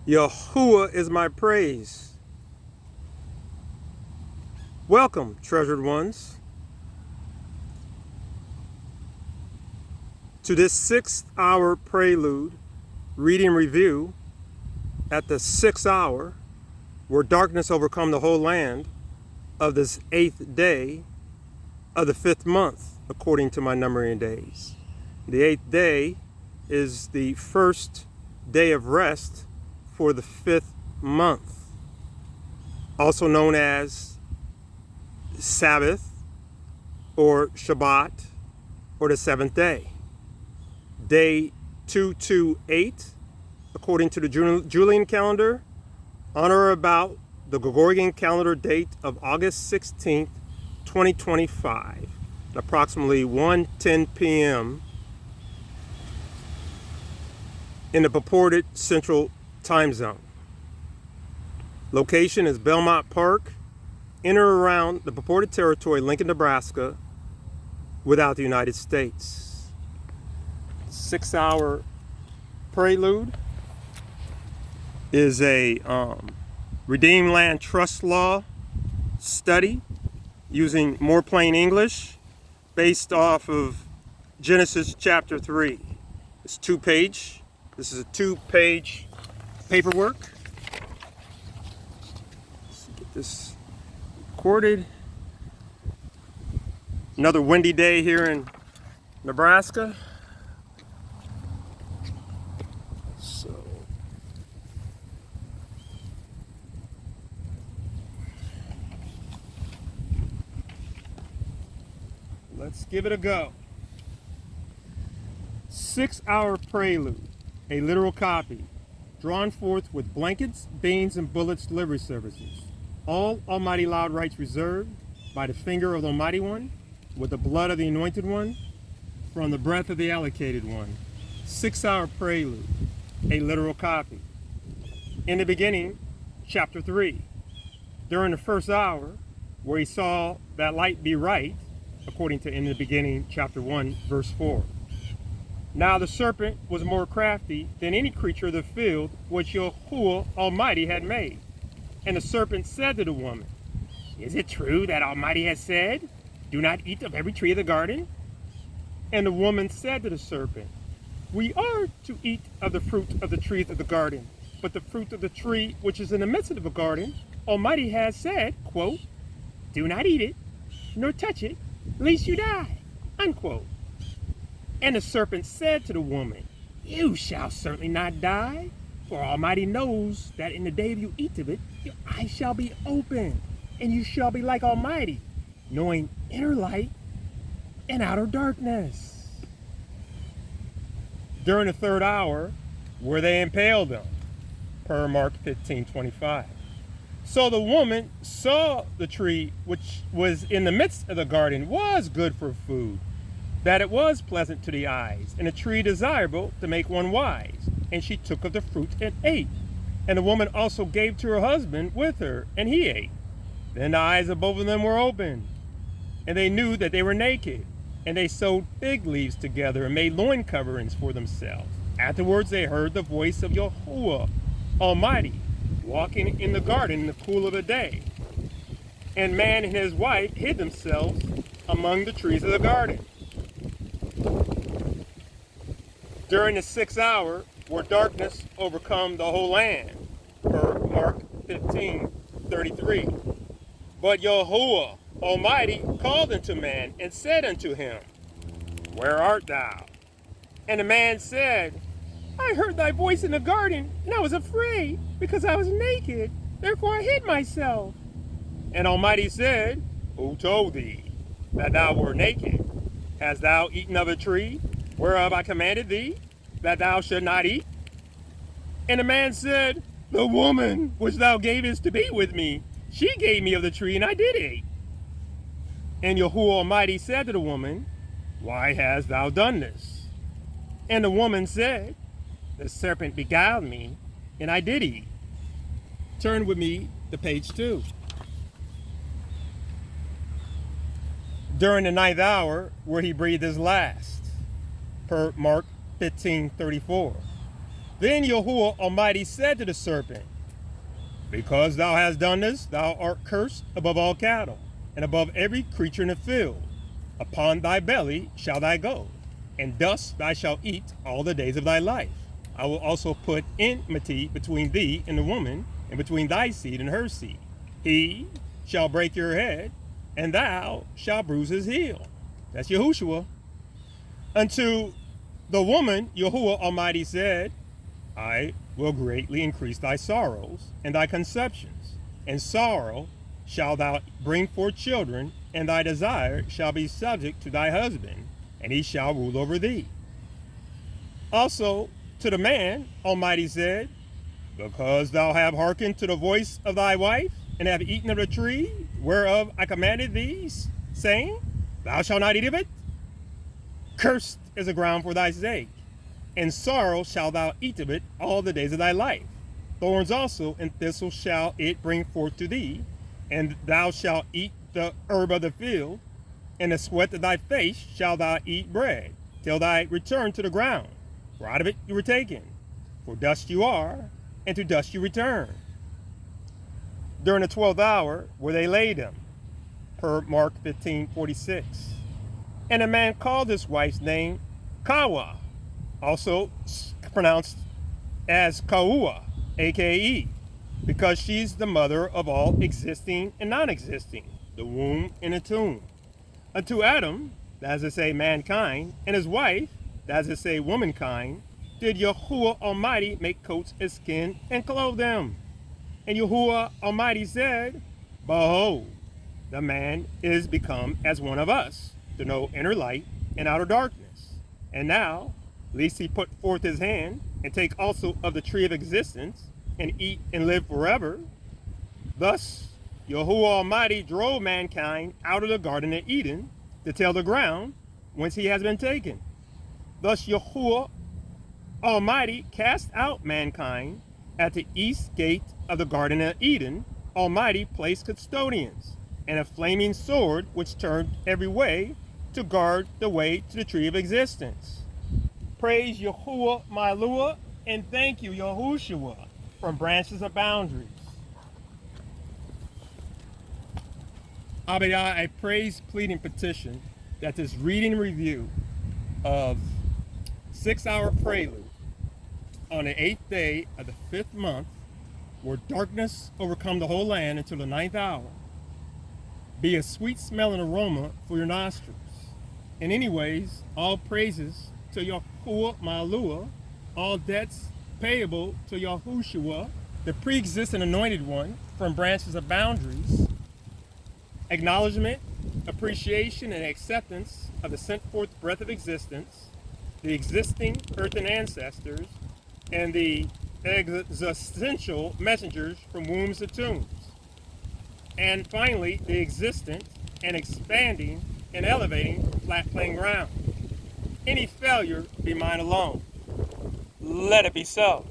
YaHUaH is my praise. Welcome, treasured ones, to this 6-hour prelude reading review at the 6th hour, where darkness overcome the whole land, of this 8th day of the 5th month, according to my numbering days. The 8th day is the first day of rest for the 5th month, also known as Sabbath or Shabbat, or the 7th day. Day 228, according to the Julian calendar, on or about the Gregorian calendar date of August 16th, 2025, at approximately 1:10 p.m. in the Purported Central Time Zone. Location is Belmont Park, in or around the Purported Territory, Lincoln, Nebraska, without the United States. 6-hour prelude is a Redeemed Land Trust Law study using more plain English based off of Genesis chapter 3. It's 2-page. This is a 2-page paperwork. Let's get this recorded. Another windy day here in Nebraska. So let's give it a go. 6-hour prelude, a literal copy, drawn forth with blankets, beans, and bullets delivery services. All Almighty loud rights reserved by the finger of the Almighty One, with the blood of the Anointed One, from the breath of the allocated one. 6-hour prelude, a literal copy. In the beginning, chapter 3. During the first hour, where he saw that light be right, according to in the beginning, chapter 1, verse 4. Now the serpent was more crafty than any creature of the field which YaHUaH Almighty had made. And the serpent said to the woman, Is it true that Almighty has said, Do not eat of every tree of the garden? And the woman said to the serpent, We are to eat of the fruit of the trees of the garden, but the fruit of the tree which is in the midst of the garden, Almighty has said, quote, Do not eat it, nor touch it, lest you die, unquote. And the serpent said to the woman, You shall certainly not die, for Almighty knows that in the day you eat of it, your eyes shall be opened, and you shall be like Almighty, knowing inner light and outer darkness. During the 3rd hour, where they impaled them, per Mark 15:25. So the woman saw the tree which was in the midst of the garden was good for food, that it was pleasant to the eyes, and a tree desirable to make one wise. And she took of the fruit and ate. And the woman also gave to her husband with her, and he ate. Then the eyes of both of them were opened, and they knew that they were naked. And they sewed fig leaves together and made loin coverings for themselves. Afterwards they heard the voice of YaHUaH Almighty, walking in the garden in the cool of the day. And man and his wife hid themselves among the trees of the garden. During the 6th hour, where darkness overcome the whole land, per Mark 15:33. But YaHUaH Almighty called unto man and said unto him, Where art thou? And the man said, I heard thy voice in the garden, and I was afraid, because I was naked. Therefore I hid myself. And Almighty said, Who told thee that thou wert naked? Hast thou eaten of a tree, whereof I commanded thee, that thou should not eat? And the man said, The woman which thou gavest to be with me, she gave me of the tree, and I did eat. And YaHUaH Almighty said to the woman, Why hast thou done this? And the woman said, The serpent beguiled me, and I did eat. Turn with me to page 2. During the 9th hour, where he breathed his last, per Mark 15:34. Then YaHUaH Almighty said to the serpent, because thou hast done this, thou art cursed above all cattle, and above every creature in the field. Upon thy belly shall thou go, and dust thou shalt eat all the days of thy life. I will also put enmity between thee and the woman, and between thy seed and her seed. He shall break your head, and thou shalt bruise his heel. That's YaHUsHua. Unto the woman, YaHUaH Almighty said, I will greatly increase thy sorrows and thy conceptions. And sorrow shalt thou bring forth children, and thy desire shall be subject to thy husband, and he shall rule over thee. Also to the man, Almighty said, because thou have hearkened to the voice of thy wife, and have eaten of the tree whereof I commanded thee, saying, thou shalt not eat of it, cursed is the ground for thy sake, and sorrow shalt thou eat of it all the days of thy life. Thorns also and thistles shall it bring forth to thee, and thou shalt eat the herb of the field, and the sweat of thy face shalt thou eat bread, till thy return to the ground. For out of it you were taken. For dust you are, and to dust you return. During the 12th hour where they laid him, per Mark 15:46. And a man called his wife's name YaHUaH, also pronounced as YaHUaH, aka, because she's the mother of all existing and non-existing, the womb and the tomb. Unto Adam, that is to say mankind, and his wife, that is to say womankind, did YaHUaH Almighty make coats of skin and clothe them. And YaHUaH Almighty said, behold, the man is become as one of us, to know inner light and outer darkness. And now, lest he put forth his hand, and take also of the tree of existence, and eat and live forever. Thus YaHUaH Almighty drove mankind out of the Garden of Eden, to till the ground whence he has been taken. Thus YaHUaH Almighty cast out mankind at the east gate of the Garden of Eden. Almighty placed custodians, and a flaming sword which turned every way to guard the way to the tree of existence. Praise YaHUaH, my YaHUaH, and thank you, YaHUsHua, from Branches of Boundaries. YaHUaH, I praise, plead, and petition that this reading review of 6-hour Prelude on the 8th day of the 5th month, where darkness overcome the whole land until the 9th hour, be a sweet smelling aroma for your nostrils. And anyways, all praises to YaHUaH, my YaHUaH, all debts payable to YaHUsHua, the pre-existent anointed one from Branches of Boundaries. Acknowledgement, appreciation, and acceptance of the sent forth breath of existence, the existing earthen ancestors, and the existential messengers from wombs to tombs. And finally, the existent and expanding and elevating flat playing ground. Any failure be mine alone. Let it be so.